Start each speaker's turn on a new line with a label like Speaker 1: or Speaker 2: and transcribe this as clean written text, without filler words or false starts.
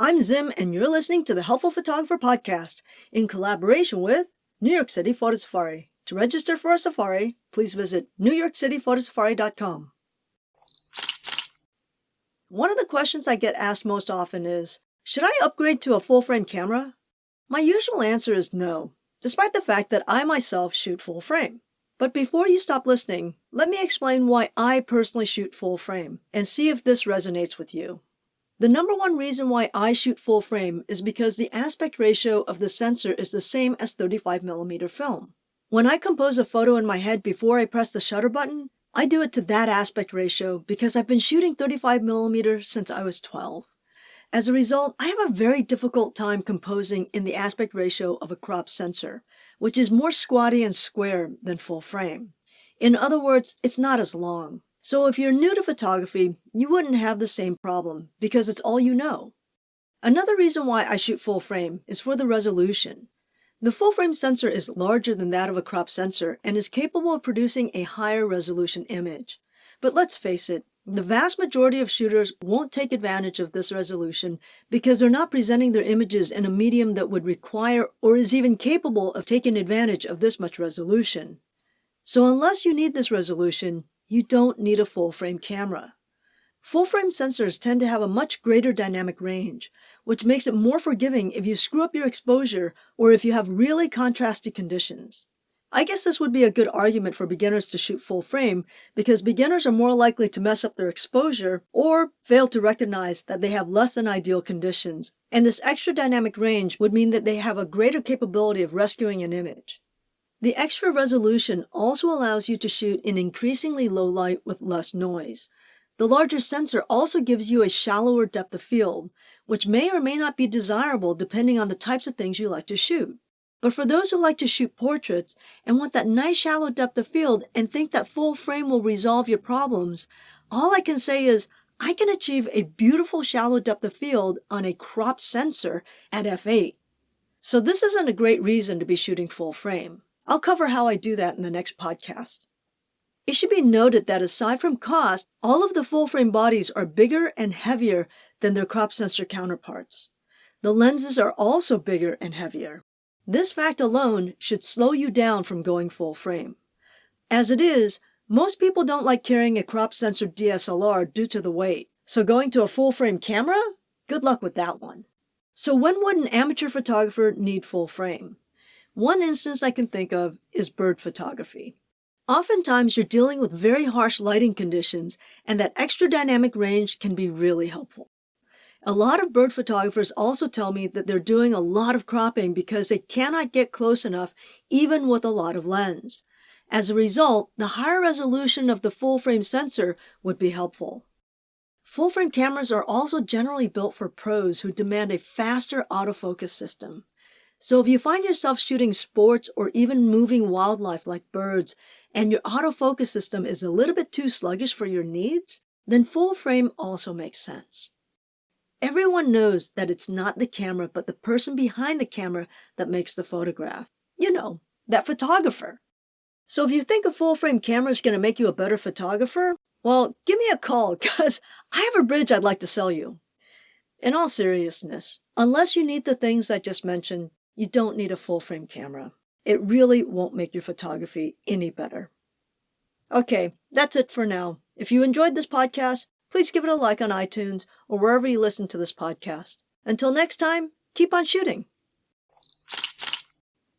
Speaker 1: I'm Zim, and you're listening to the Helpful Photographer Podcast in collaboration with New York City Photo Safari. To register for a safari, please visit newyorkcityphotosafari.com. One of the questions I get asked most often is, should I upgrade to a full-frame camera? My usual answer is no, despite the fact that I myself shoot full frame. But before you stop listening, let me explain why I personally shoot full frame and see if this resonates with you. The number one reason why I shoot full frame is because the aspect ratio of the sensor is the same as 35mm film. When I compose a photo in my head before I press the shutter button, I do it to that aspect ratio because I've been shooting 35mm since I was 12. As a result, I have a very difficult time composing in the aspect ratio of a crop sensor, which is more squatty and square than full frame. In other words, it's not as long. So if you're new to photography, you wouldn't have the same problem because it's all you know. Another reason why I shoot full frame is for the resolution. The full frame sensor is larger than that of a crop sensor and is capable of producing a higher resolution image. But let's face it, the vast majority of shooters won't take advantage of this resolution because they're not presenting their images in a medium that would require or is even capable of taking advantage of this much resolution. So unless you need this resolution, you don't need a full-frame camera. Full-frame sensors tend to have a much greater dynamic range, which makes it more forgiving if you screw up your exposure or if you have really contrasty conditions. I guess this would be a good argument for beginners to shoot full frame because beginners are more likely to mess up their exposure or fail to recognize that they have less than ideal conditions, and this extra dynamic range would mean that they have a greater capability of rescuing an image. The extra resolution also allows you to shoot in increasingly low light with less noise. The larger sensor also gives you a shallower depth of field, which may or may not be desirable depending on the types of things you like to shoot. But for those who like to shoot portraits and want that nice shallow depth of field and think that full frame will resolve your problems, all I can say is I can achieve a beautiful shallow depth of field on a cropped sensor at f8. So this isn't a great reason to be shooting full frame. I'll cover how I do that in the next podcast. It should be noted that aside from cost, all of the full frame bodies are bigger and heavier than their crop sensor counterparts. The lenses are also bigger and heavier. This fact alone should slow you down from going full frame. As it is, most people don't like carrying a crop sensor DSLR due to the weight, so going to a full frame camera? Good luck with that one. So when would an amateur photographer need full frame? One instance I can think of is bird photography. Oftentimes you're dealing with very harsh lighting conditions, and that extra dynamic range can be really helpful. A lot of bird photographers also tell me that they're doing a lot of cropping because they cannot get close enough even with a lot of lens. As a result, the higher resolution of the full-frame sensor would be helpful. Full-frame cameras are also generally built for pros who demand a faster autofocus system. So if you find yourself shooting sports or even moving wildlife like birds and your autofocus system is a little bit too sluggish for your needs, then full-frame also makes sense. Everyone knows that it's not the camera but the person behind the camera that makes the photograph. You know, that photographer. So if you think a full-frame camera is going to make you a better photographer, well, give me a call because I have a bridge I'd like to sell you. In all seriousness, unless you need the things I just mentioned, you don't need a full-frame camera. It really won't make your photography any better. Okay, that's it for now. If you enjoyed this podcast, please give it a like on iTunes or wherever you listen to this podcast. Until next time, keep on shooting.